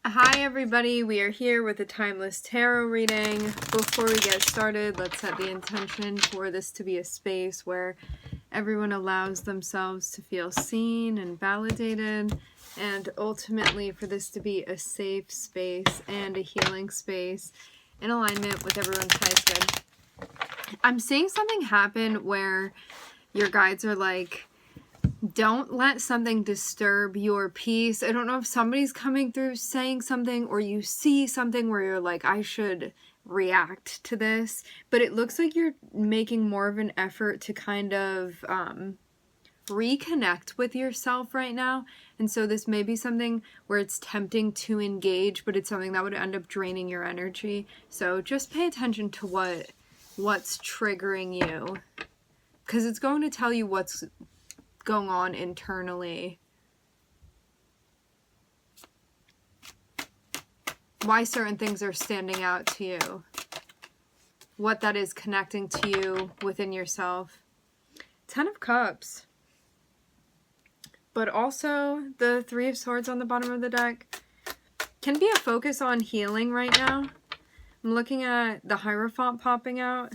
Hi everybody, we are here with a timeless tarot reading. Before we get started, let's set the intention for this to be a space where everyone allows themselves to feel seen and validated, and ultimately for this to be a safe space and a healing space in alignment with everyone's highest good. I'm seeing something happen where your guides are like, don't let something disturb your peace. I don't know if somebody's coming through saying something or you see something where you're like, I should react to this, but it looks like you're making more of an effort to kind of reconnect with yourself right now. And so this may be something where it's tempting to engage, but it's something that would end up draining your energy. So just pay attention to what's triggering you, because it's going to tell you what's going on internally. Why certain things are standing out to you. What that is connecting to you within yourself. 10 of Cups. But also the 3 of Swords on the bottom of the deck can be a focus on healing right now. I'm looking at the Hierophant popping out.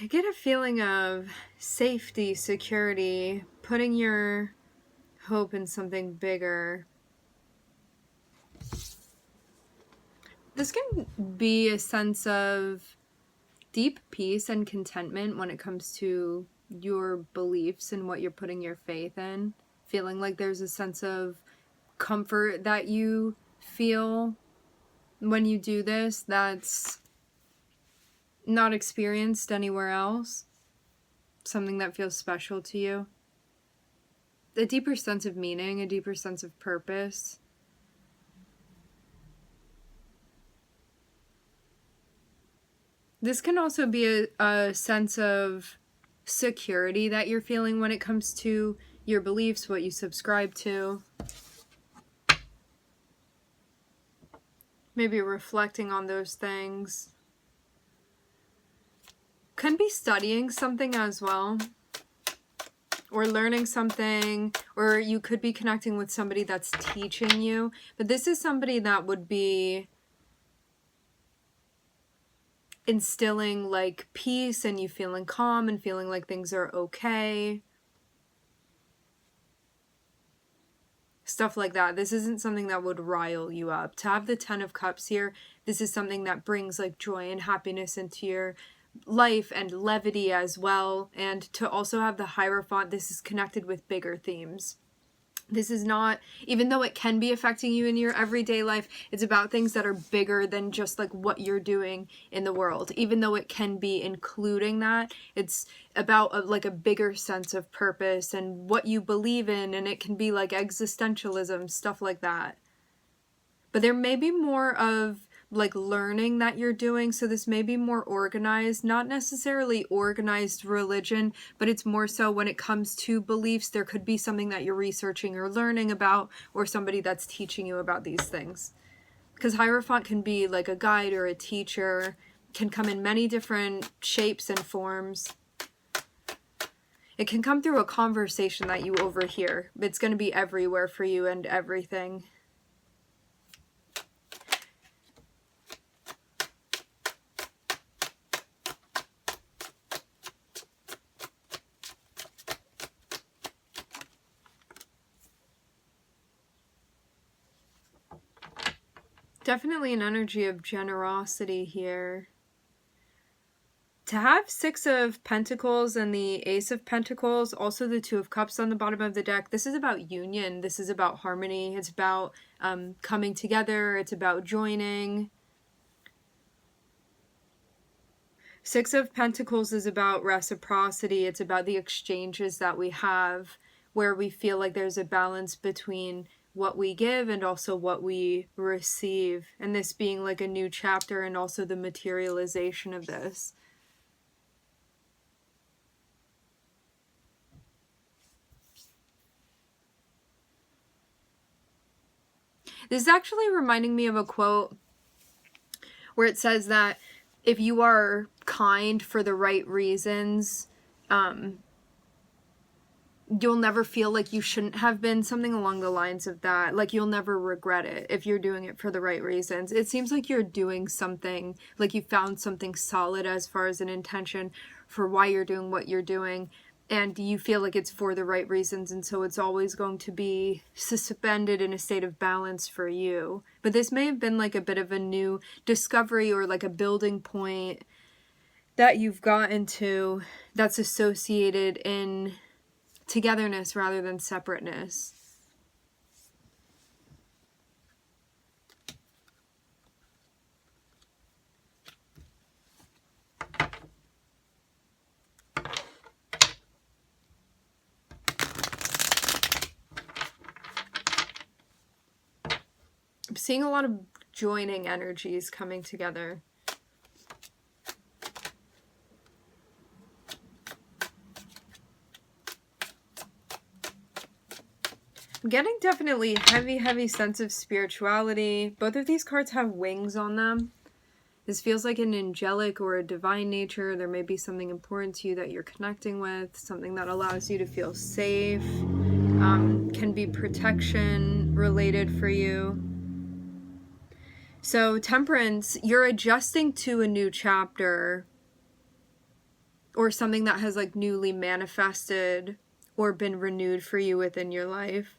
I get a feeling of safety, security, putting your hope in something bigger. This can be a sense of deep peace and contentment when it comes to your beliefs and what you're putting your faith in. Feeling like there's a sense of comfort that you feel when you do this that's not experienced anywhere else. Something that feels special to you. A deeper sense of meaning, a deeper sense of purpose. This can also be a sense of security that you're feeling when it comes to your beliefs, what you subscribe to. Maybe reflecting on those things. Can be studying something as well. Or learning something. Or you could be connecting with somebody that's teaching you. But this is somebody that would be instilling like peace and you feeling calm and feeling like things are okay. Stuff like that. This isn't something that would rile you up. To have the 10 of Cups here, this is something that brings like joy and happiness into your life and levity as well. And to also have the Hierophant, this is connected with bigger themes. This is not, even though it can be affecting you in your everyday life, it's about things that are bigger than just like what you're doing in the world. Even though it can be including that, it's about like a bigger sense of purpose and what you believe in, and it can be like existentialism, stuff like that. But there may be more of like learning that you're doing, so this may be more organized, not necessarily organized religion, but it's more so when it comes to beliefs, there could be something that you're researching or learning about, or somebody that's teaching you about these things. Because Hierophant can be like a guide or a teacher, can come in many different shapes and forms. It can come through a conversation that you overhear. It's going to be everywhere for you and everything. Definitely an energy of generosity here. To have 6 of Pentacles and the Ace of Pentacles, also the 2 of Cups on the bottom of the deck, this is about union. This is about harmony. It's about coming together. It's about joining. 6 of Pentacles is about reciprocity. It's about the exchanges that we have, where we feel like there's a balance between what we give and also what we receive. And this being like a new chapter and also the materialization of this. This is actually reminding me of a quote where it says that if you are kind for the right reasons, you'll never feel like you shouldn't have been, something along the lines of that. Like you'll never regret it if you're doing it for the right reasons. It seems like you're doing something, like you found something solid as far as an intention for why you're doing what you're doing, and you feel like it's for the right reasons, and so it's always going to be suspended in a state of balance for you. But this may have been like a bit of a new discovery or like a building point that you've gotten to that's associated in togetherness rather than separateness. I'm seeing a lot of joining energies coming together. I'm getting definitely heavy sense of spirituality. Both of these cards have wings on them. This feels like an angelic or a divine nature. There may be something important to you that you're connecting with, something that allows you to feel safe. Can be protection related for you. So Temperance, you're adjusting to a new chapter or something that has like newly manifested or been renewed for you within your life.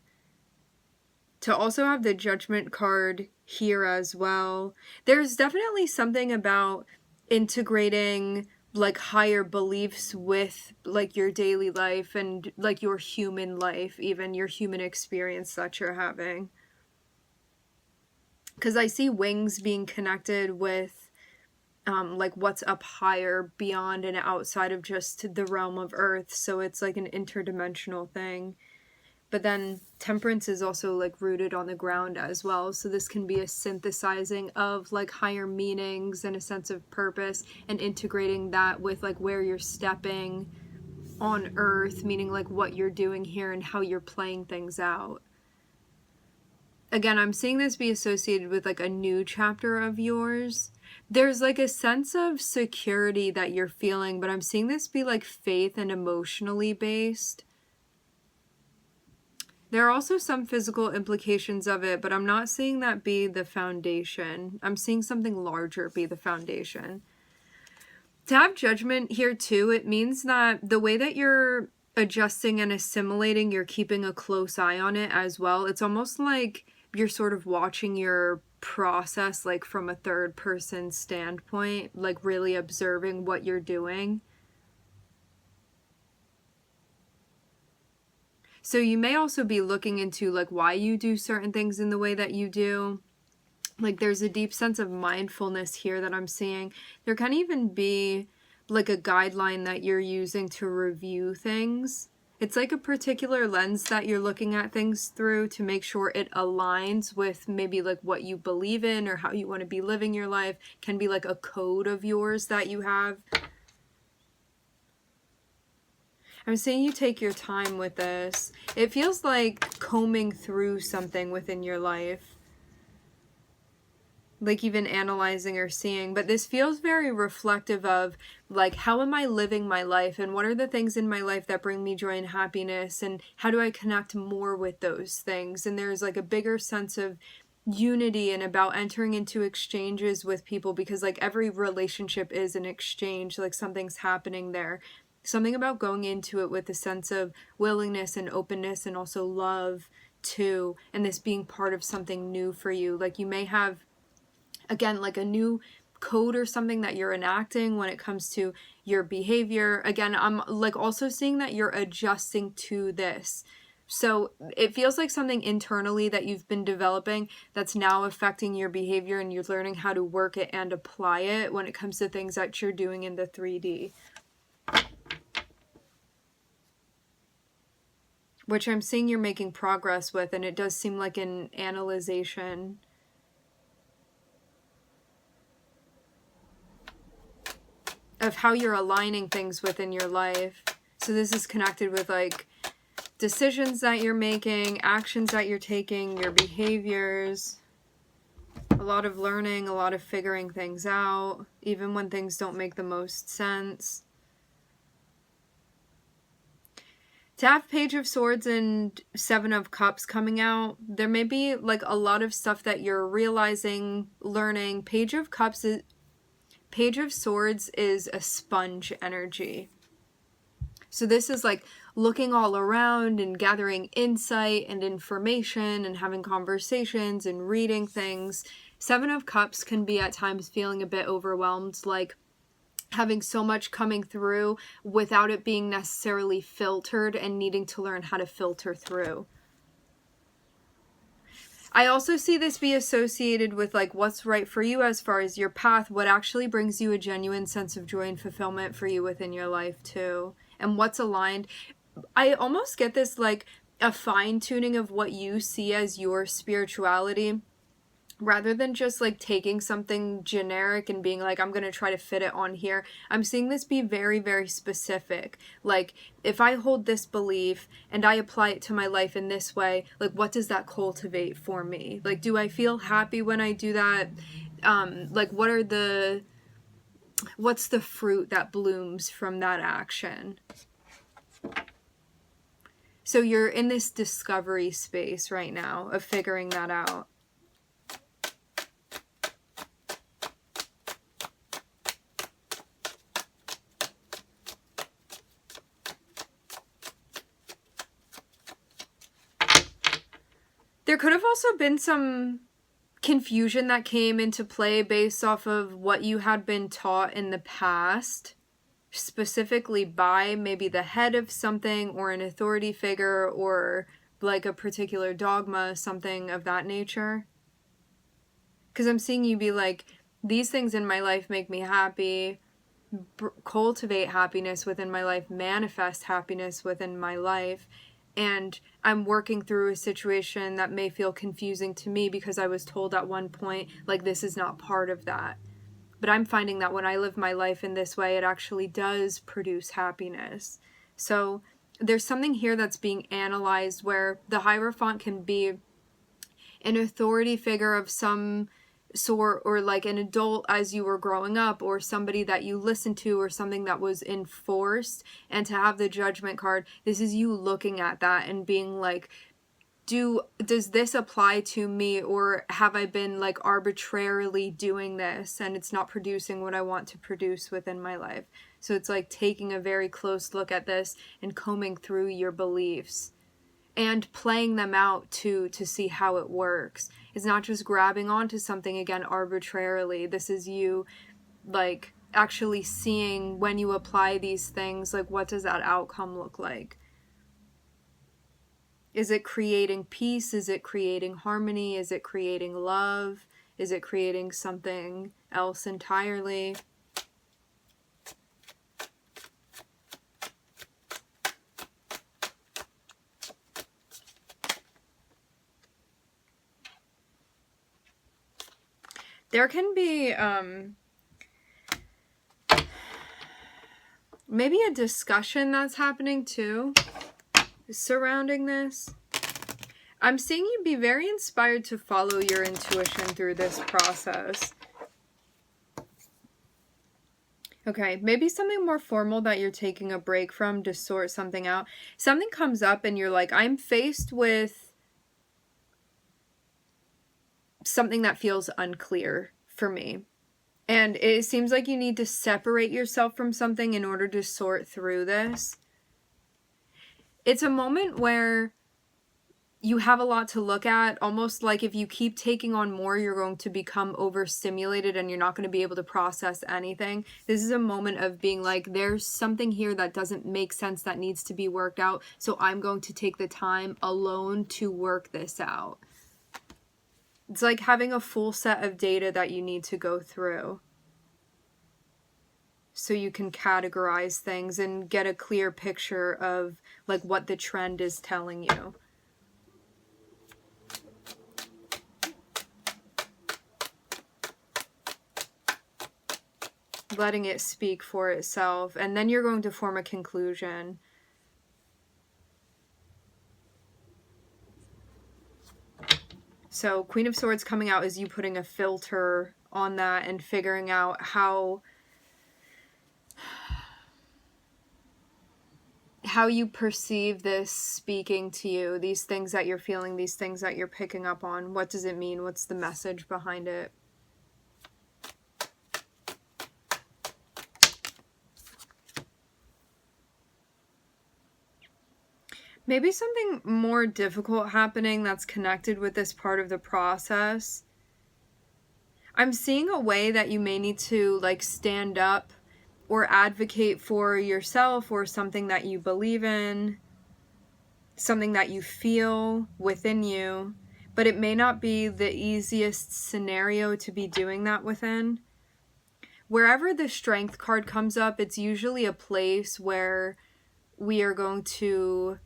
To also have the Judgment card here as well. There's definitely something about integrating like higher beliefs with like your daily life and like your human life, even your human experience that you're having. Because I see wings being connected with like what's up higher beyond and outside of just the realm of Earth. So it's like an interdimensional thing. But then Temperance is also like rooted on the ground as well. So this can be a synthesizing of like higher meanings and a sense of purpose and integrating that with like where you're stepping on Earth, meaning like what you're doing here and how you're playing things out. Again, I'm seeing this be associated with like a new chapter of yours. There's like a sense of security that you're feeling, but I'm seeing this be like faith and emotionally based. There are also some physical implications of it, but I'm not seeing that be the foundation. I'm seeing something larger be the foundation. To have Judgment here too, it means that the way that you're adjusting and assimilating, you're keeping a close eye on it as well. It's almost like you're sort of watching your process like from a third person standpoint, like really observing what you're doing. So you may also be looking into like why you do certain things in the way that you do. Like there's a deep sense of mindfulness here that I'm seeing. There can even be like a guideline that you're using to review things. It's like a particular lens that you're looking at things through to make sure it aligns with maybe like what you believe in or how you want to be living your life. Can be like a code of yours that you have. I'm saying you take your time with this. It feels like combing through something within your life. Like even analyzing or seeing. But this feels very reflective of like, how am I living my life? And what are the things in my life that bring me joy and happiness? And how do I connect more with those things? And there's like a bigger sense of unity and about entering into exchanges with people, because like every relationship is an exchange. Like something's happening there. Something about going into it with a sense of willingness and openness and also love too, and this being part of something new for you. Like you may have, again, like a new code or something that you're enacting when it comes to your behavior. Again, I'm like also seeing that you're adjusting to this. So it feels like something internally that you've been developing that's now affecting your behavior, and you're learning how to work it and apply it when it comes to things that you're doing in the 3D. Which I'm seeing you're making progress with, and it does seem like an analyzation. Of how you're aligning things within your life. So this is connected with like decisions that you're making, actions that you're taking, your behaviors. A lot of learning, a lot of figuring things out, even when things don't make the most sense. To have Page of Swords and Seven of Cups coming out, there may be like a lot of stuff that you're realizing, learning. Page of Swords is a sponge energy. So this is like looking all around and gathering insight and information and having conversations and reading things. Seven of Cups can be at times feeling a bit overwhelmed, like having so much coming through without it being necessarily filtered and needing to learn how to filter through. I also see this be associated with like what's right for you as far as your path, what actually brings you a genuine sense of joy and fulfillment for you within your life too, and what's aligned. I almost get this like a fine-tuning of what you see as your spirituality, rather than just like taking something generic and being like, I'm going to try to fit it on here. I'm seeing this be very, very specific. Like, if I hold this belief and I apply it to my life in this way, like, what does that cultivate for me? Like, do I feel happy when I do that? Like, what's the fruit that blooms from that action? So you're in this discovery space right now of figuring that out. There could have also been some confusion that came into play based off of what you had been taught in the past, specifically by maybe the head of something or an authority figure or like a particular dogma, something of that nature. Because I'm seeing you be like, these things in my life make me happy, cultivate happiness within my life, manifest happiness within my life. And I'm working through a situation that may feel confusing to me because I was told at one point, like, this is not part of that. But I'm finding that when I live my life in this way, it actually does produce happiness. So there's something here that's being analyzed where the Hierophant can be an authority figure of some sort, or like an adult as you were growing up, or somebody that you listened to, or something that was enforced. And to have the Judgment card, this is you looking at that and being like, does this apply to me, or have I been like arbitrarily doing this and it's not producing what I want to produce within my life? So it's like taking a very close look at this and combing through your beliefs and playing them out to see how it works. It's not just grabbing onto something again arbitrarily. This is you like actually seeing when you apply these things, like, what does that outcome look like? Is it creating peace? Is it creating harmony? Is it creating love? Is it creating something else entirely? There can be maybe a discussion that's happening too surrounding this. I'm seeing you be very inspired to follow your intuition through this process. Okay, maybe something more formal that you're taking a break from to sort something out. Something comes up and you're like, I'm faced with something that feels unclear for me. And it seems like you need to separate yourself from something in order to sort through this. It's a moment where you have a lot to look at, almost like if you keep taking on more, you're going to become overstimulated and you're not going to be able to process anything. This is a moment of being like, there's something here that doesn't make sense that needs to be worked out. So I'm going to take the time alone to work this out. It's like having a full set of data that you need to go through, so you can categorize things and get a clear picture of like what the trend is telling you. Letting it speak for itself, and then you're going to form a conclusion. So Queen of Swords coming out is you putting a filter on that and figuring out how how you perceive this speaking to you, these things that you're feeling, these things that you're picking up on. What does it mean? What's the message behind it? Maybe something more difficult happening that's connected with this part of the process. I'm seeing a way that you may need to like stand up or advocate for yourself or something that you believe in, something that you feel within you, but it may not be the easiest scenario to be doing that within. Wherever the Strength card comes up, it's usually a place where we are going to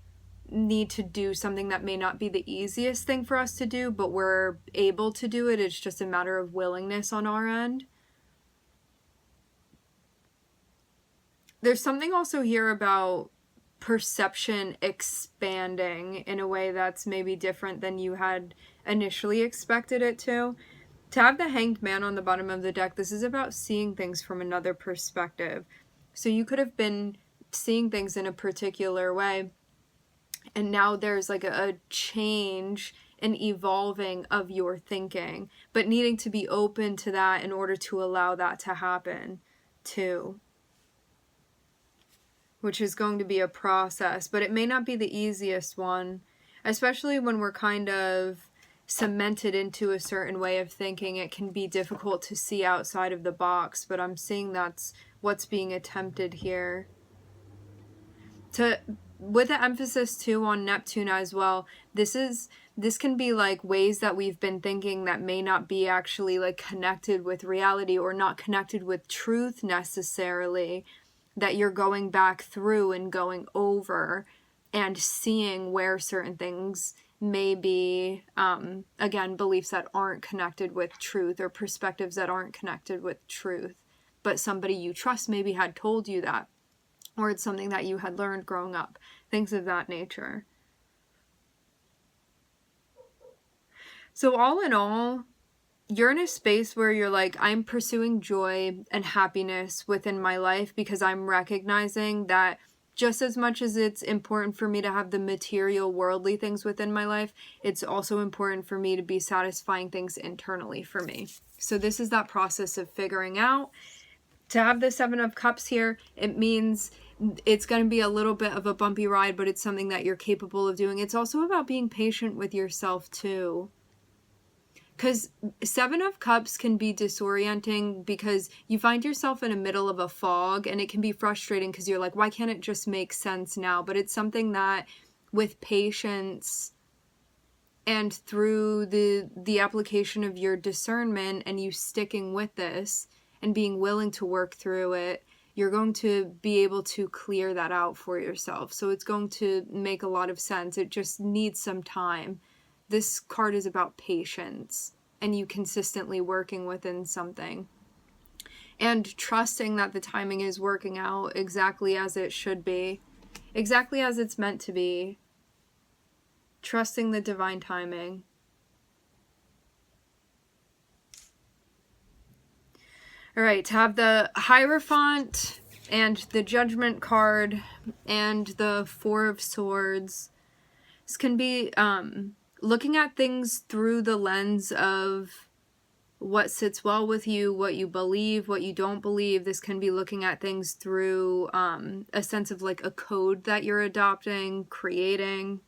need to do something that may not be the easiest thing for us to do, but we're able to do it. It's just a matter of willingness on our end. There's something also here about perception expanding in a way that's maybe different than you had initially expected it to. To have the Hanged Man on the bottom of the deck, this is about seeing things from another perspective. So you could have been seeing things in a particular way, and now there's like a change and evolving of your thinking, but needing to be open to that in order to allow that to happen too, which is going to be a process, but it may not be the easiest one, especially when we're kind of cemented into a certain way of thinking. It can be difficult to see outside of the box, but I'm seeing that's what's being attempted here. With the emphasis too on Neptune as well, this can be like ways that we've been thinking that may not be actually like connected with reality or not connected with truth necessarily, that you're going back through and going over and seeing where certain things may be, again, beliefs that aren't connected with truth or perspectives that aren't connected with truth, but somebody you trust maybe had told you that, or it's something that you had learned growing up, things of that nature. So all in all, you're in a space where you're like, I'm pursuing joy and happiness within my life because I'm recognizing that just as much as it's important for me to have the material worldly things within my life, it's also important for me to be satisfying things internally for me. So this is that process of figuring out. To have the Seven of Cups here, it means it's going to be a little bit of a bumpy ride, but it's something that you're capable of doing. It's also about being patient with yourself too. Because Seven of Cups can be disorienting because you find yourself in the middle of a fog, and it can be frustrating because you're like, why can't it just make sense now? But it's something that with patience and through the application of your discernment and you sticking with this and being willing to work through it, you're going to be able to clear that out for yourself. So it's going to make a lot of sense. It just needs some time. This card is about patience and you consistently working within something and trusting that the timing is working out exactly as it should be, exactly as it's meant to be. Trusting the divine timing. All right, to have the Hierophant and the Judgment card and the Four of Swords. This can be looking at things through the lens of what sits well with you, what you believe, what you don't believe. This can be looking at things through a sense of like a code that you're adopting, creating.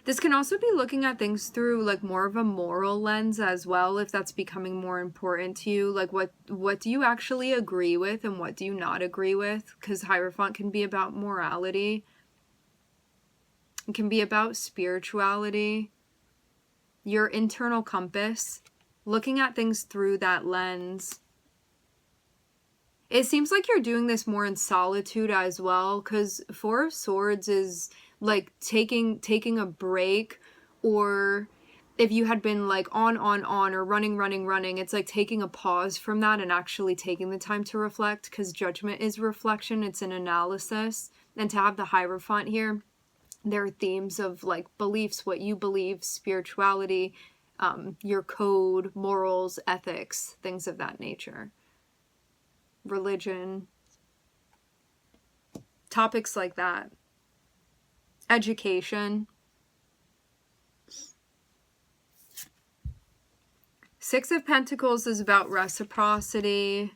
This can also be looking at things through like more of a moral lens as well, if that's becoming more important to you. Like what do you actually agree with and what do you not agree with? Because Hierophant can be about morality. It can be about spirituality, your internal compass, looking at things through that lens. It seems like you're doing this more in solitude as well, because Four of Swords is like taking a break, or if you had been like on, or running, it's like taking a pause from that and actually taking the time to reflect, because Judgment is reflection, it's an analysis. And to have the Hierophant here, there are themes of like beliefs, what you believe, spirituality, your code, morals, ethics, things of that nature. Religion. topics like that. Education. Six of Pentacles is about reciprocity.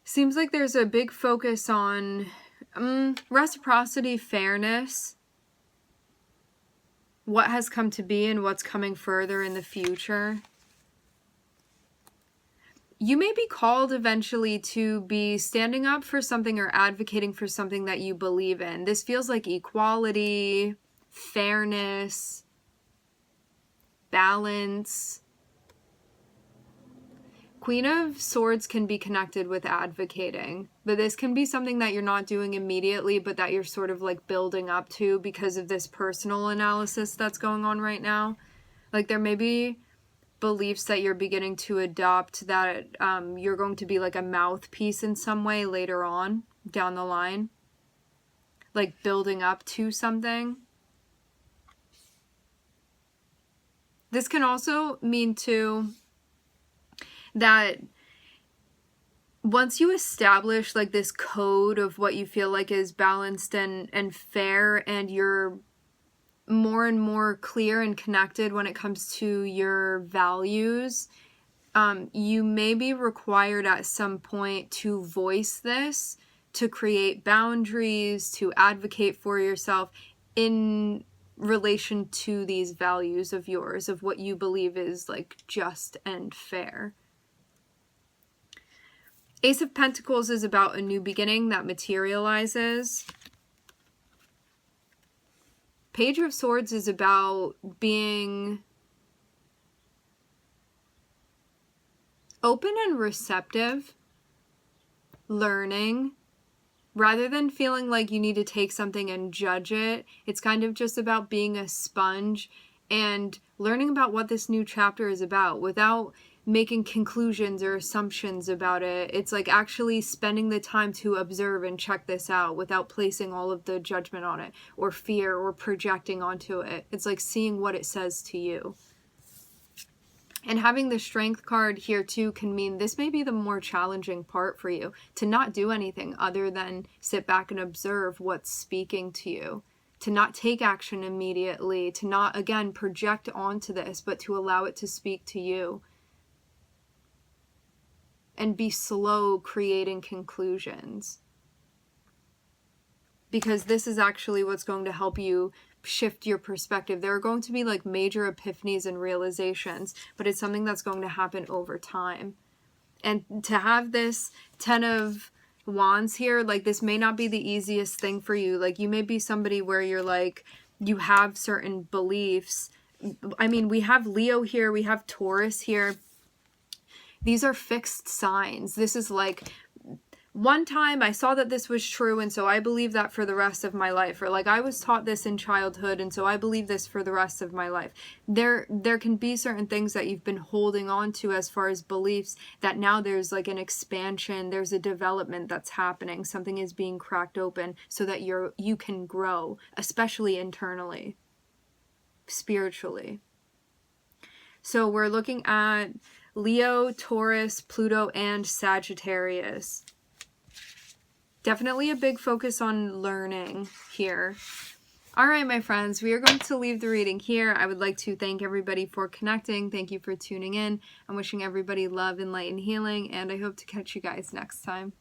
Seems like there's a big focus on reciprocity, fairness, what has come to be and what's coming further in the future. You may be called eventually to be standing up for something or advocating for something that you believe in. This feels like equality, fairness, balance. Queen of Swords can be connected with advocating, but this can be something that you're not doing immediately, but that you're sort of like building up to because of this personal analysis that's going on right now. Like there may be beliefs that you're beginning to adopt that you're going to be like a mouthpiece in some way later on down the line, like building up to something. This can also mean too that once you establish like this code of what you feel like is balanced and fair, and you're more and more clear and connected when it comes to your values, you may be required at some point to voice this, to create boundaries, to advocate for yourself in relation to these values of yours, of what you believe is like just and fair. Ace of Pentacles is about a new beginning that materializes. Page of Swords is about being open and receptive, learning, rather than feeling like you need to take something and judge it. It's kind of just about being a sponge and learning about what this new chapter is about without making conclusions or assumptions about it. It's like actually spending the time to observe and check this out without placing all of the judgment on it or fear or projecting onto it. It's like seeing what it says to you. And having the Strength card here too can mean this may be the more challenging part for you, to not do anything other than sit back and observe what's speaking to you, to not take action immediately, to not, again, project onto this, but to allow it to speak to you. And be slow creating conclusions. Because this is actually what's going to help you shift your perspective. There are going to be like major epiphanies and realizations, but it's something that's going to happen over time. And to have this 10 of Wands here, like this may not be the easiest thing for you. Like you may be somebody where you're like, you have certain beliefs. I mean, we have Leo here, we have Taurus here. These are fixed signs. This is like, one time I saw that this was true, and so I believe that for the rest of my life. Or like I was taught this in childhood, and so I believe this for the rest of my life. There can be certain things that you've been holding on to as far as beliefs that now there's like an expansion, there's a development that's happening. Something is being cracked open so that you can grow, especially internally, spiritually. So we're looking at Leo, Taurus, Pluto, and Sagittarius. Definitely a big focus on learning here. All right, my friends, we are going to leave the reading here. I would like to thank everybody for connecting. Thank you for tuning in. I'm wishing everybody love and light and healing, and I hope to catch you guys next time.